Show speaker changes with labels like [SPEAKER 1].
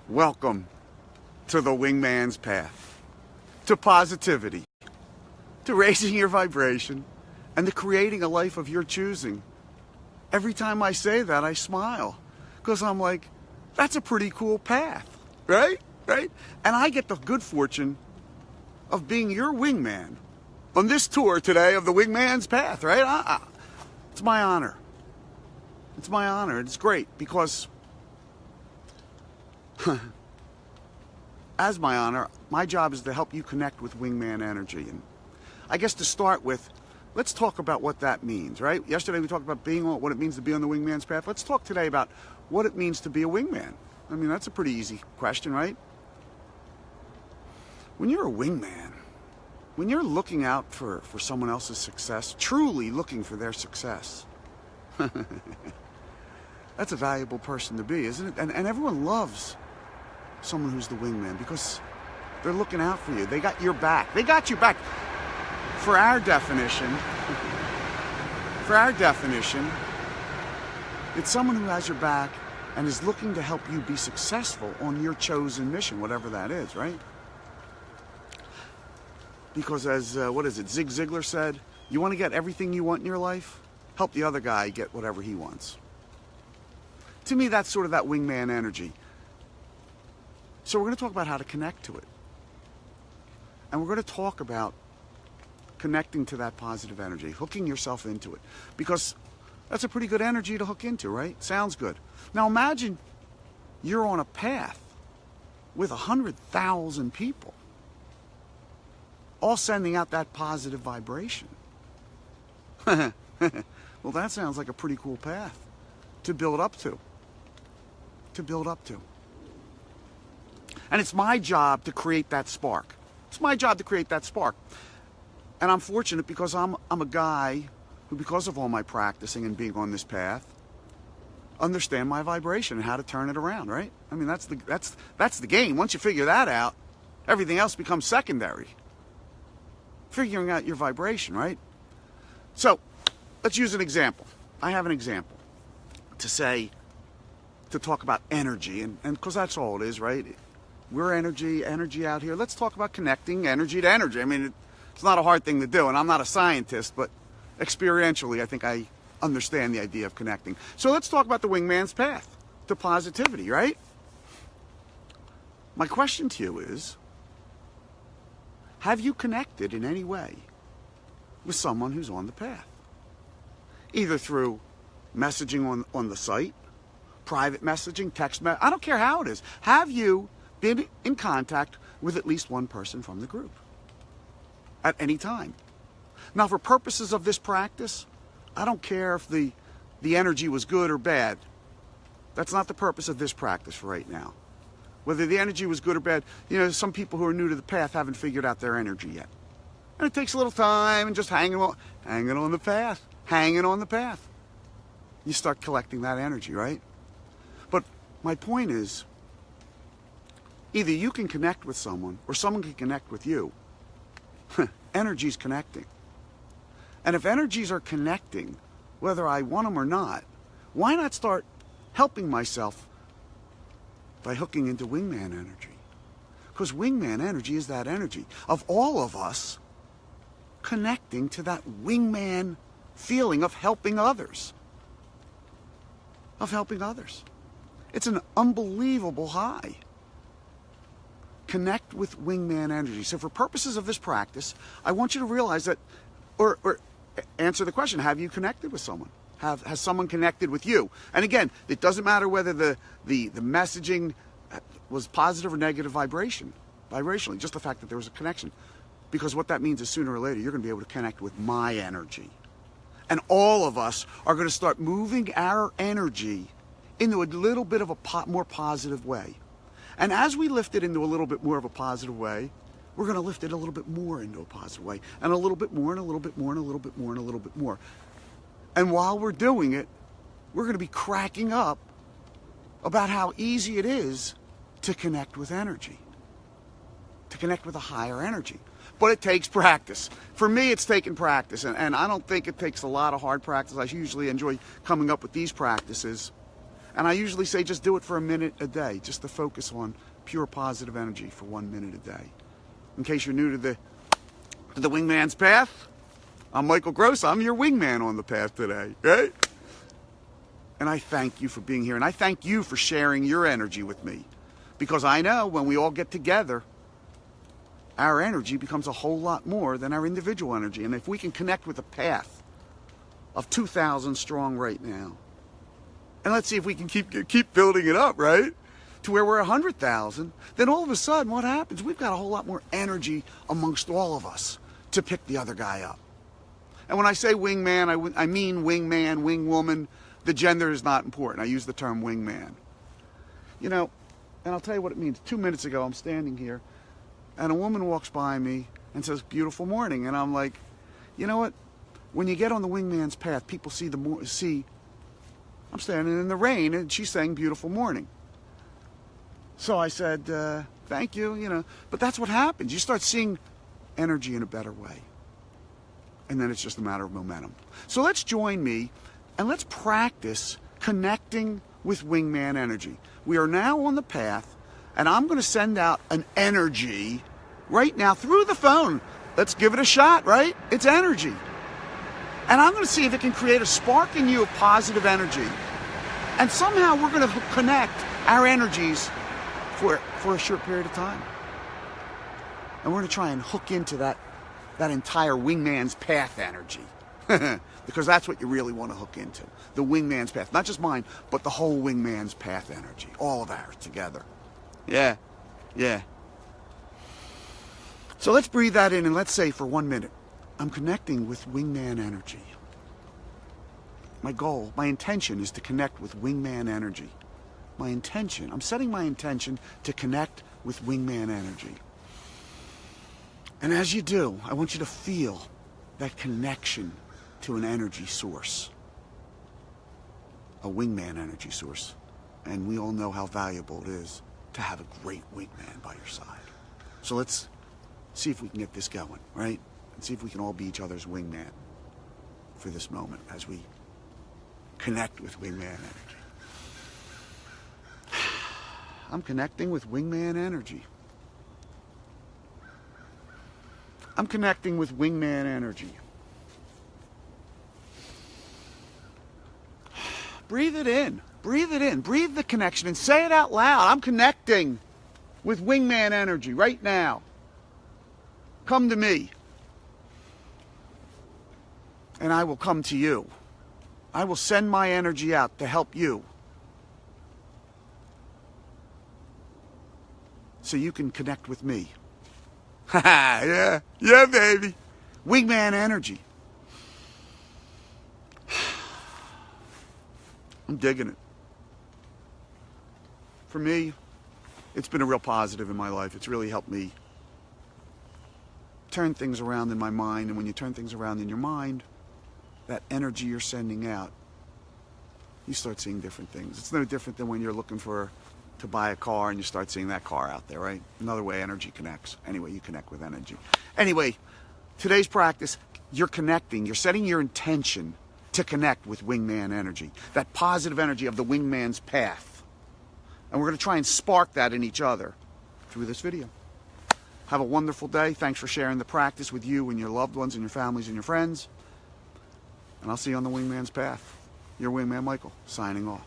[SPEAKER 1] Welcome to the Wingman's Path, to positivity, to raising your vibration, and to creating a life of your choosing. Every time I say that, I smile, because I'm like, that's a pretty cool path, right? Right? And I get the good fortune of being your wingman on this tour today of the Wingman's Path, right? It's my honor. It's my honor. It's great because as my honor, my job is to help you connect with Wingman Energy. And I guess to start with, let's talk about what that means, right? Yesterday we talked about what it means to be on the Wingman's Path. Let's talk today about what it means to be a wingman. I mean, that's a pretty easy question, right? When you're a wingman, when you're looking out for someone else's success, truly looking for their success, that's a valuable person to be, isn't it? And everyone loves someone who's the wingman because they're looking out for you. They got your back. They got your back. For our definition, it's someone who has your back and is looking to help you be successful on your chosen mission, whatever that is, right? Because as, Zig Ziglar said, you want to get everything you want in your life? Help the other guy get whatever he wants. To me, that's sort of that wingman energy. So we're going to talk about how to connect to it. And we're going to talk about connecting to that positive energy, hooking yourself into it. Because that's a pretty good energy to hook into, right? Sounds good. Now imagine you're on a path with 100,000 people, all sending out that positive vibration. Well, that sounds like a pretty cool path to build up to. And it's my job to create that spark. It's my job to create that spark. And I'm fortunate because I'm a guy who, because of all my practicing and being on this path, understand my vibration and how to turn it around, right? I mean, that's the game. Once you figure that out, everything else becomes secondary. Figuring out your vibration, right? So, let's use an example. I have an example to talk about energy, and because that's all it is, right? We're energy out here. Let's talk about connecting energy to energy. I mean, it's not a hard thing to do, and I'm not a scientist, but experientially, I think I understand the idea of connecting. So let's talk about the Wingman's Path to positivity, right? My question to you is, have you connected in any way with someone who's on the path? Either through messaging on the site, private messaging, text message, I don't care how it is. Have you been in contact with at least one person from the group at any time? Now, for purposes of this practice, I don't care if the energy was good or bad. That's not the purpose of this practice for right now. Whether the energy was good or bad, some people who are new to the path haven't figured out their energy yet. And it takes a little time and just hanging on the path. You start collecting that energy, right? But my point is, either you can connect with someone or someone can connect with you. Energy's connecting. And if energies are connecting, whether I want them or not, why not start helping myself by hooking into Wingman Energy? Because Wingman Energy is that energy of all of us connecting to that wingman feeling of helping others. It's an unbelievable high. Connect with Wingman Energy. So for purposes of this practice, I want you to realize that, or answer the question, have you connected with someone? Has someone connected with you? And again, it doesn't matter whether the messaging was positive or negative vibrationally, just the fact that there was a connection. Because what that means is sooner or later, you're going to be able to connect with my energy. And all of us are going to start moving our energy into a little bit of a more positive way. And as we lift it into a little bit more of a positive way, we're going to lift it a little bit more into a positive way. And a little bit more, and a little bit more, and a little bit more, and a little bit more. And while we're doing it, we're going to be cracking up about how easy it is to connect with energy. To connect with a higher energy. But it takes practice. For me, it's taken practice. And I don't think it takes a lot of hard practice. I usually enjoy coming up with these practices And I usually say just do it for a minute a day, just to focus on pure positive energy for 1 minute a day. In case you're new to the Wingman's Path, I'm Michael Gross. I'm your wingman on the path today, right? And I thank you for being here. And I thank you for sharing your energy with me. Because I know when we all get together, our energy becomes a whole lot more than our individual energy. And if we can connect with a path of 2,000 strong right now, and let's see if we can keep building it up, right? To where we're 100,000, then all of a sudden what happens? We've got a whole lot more energy amongst all of us to pick the other guy up. And when I say wingman, I mean wingman, wingwoman. The gender is not important. I use the term wingman. You know, and I'll tell you what it means. 2 minutes ago, I'm standing here, and a woman walks by me and says, "Beautiful morning." And I'm like, you know what? When you get on the wingman's path, people see I'm standing in the rain, and she's saying, "Beautiful morning." So I said, thank you, you know. But that's what happens. You start seeing energy in a better way. And then it's just a matter of momentum. So let's join me, and let's practice connecting with Wingman Energy. We are now on the path, and I'm going to send out an energy right now through the phone. Let's give it a shot, right? It's energy. And I'm going to see if it can create a spark in you of positive energy. And somehow we're going to connect our energies for a short period of time. And we're going to try and hook into that entire Wingman's Path energy. Because that's what you really want to hook into. The Wingman's Path. Not just mine, but the whole Wingman's Path energy. All of ours together. Yeah. Yeah. So let's breathe that in, and let's say for 1 minute, I'm connecting with Wingman Energy. My goal, my intention is to connect with Wingman Energy. My intention, I'm setting my intention to connect with Wingman Energy. And as you do, I want you to feel that connection to an energy source. A Wingman energy source. And we all know how valuable it is to have a great wingman by your side. So let's see if we can get this going, right? And see if we can all be each other's wingman for this moment as we connect with Wingman Energy. I'm connecting with Wingman Energy. I'm connecting with Wingman Energy. Breathe it in. Breathe it in. Breathe the connection and say it out loud. I'm connecting with Wingman Energy right now. Come to me. And I will come to you. I will send my energy out to help you. So you can connect with me. Yeah. Yeah, baby. Wingman Energy. I'm digging it. For me, it's been a real positive in my life. It's really helped me turn things around in my mind. And when you turn things around in your mind, that energy you're sending out, you start seeing different things. It's no different than when you're looking to buy a car and you start seeing that car out there, right? Another way energy connects. Anyway, you connect with energy. Anyway, today's practice, you're connecting. You're setting your intention to connect with Wingman Energy. That positive energy of the Wingman's Path. And we're going to try and spark that in each other through this video. Have a wonderful day. Thanks for sharing the practice with you and your loved ones and your families and your friends. And I'll see you on the Wingman's Path. Your Wingman Michael, signing off.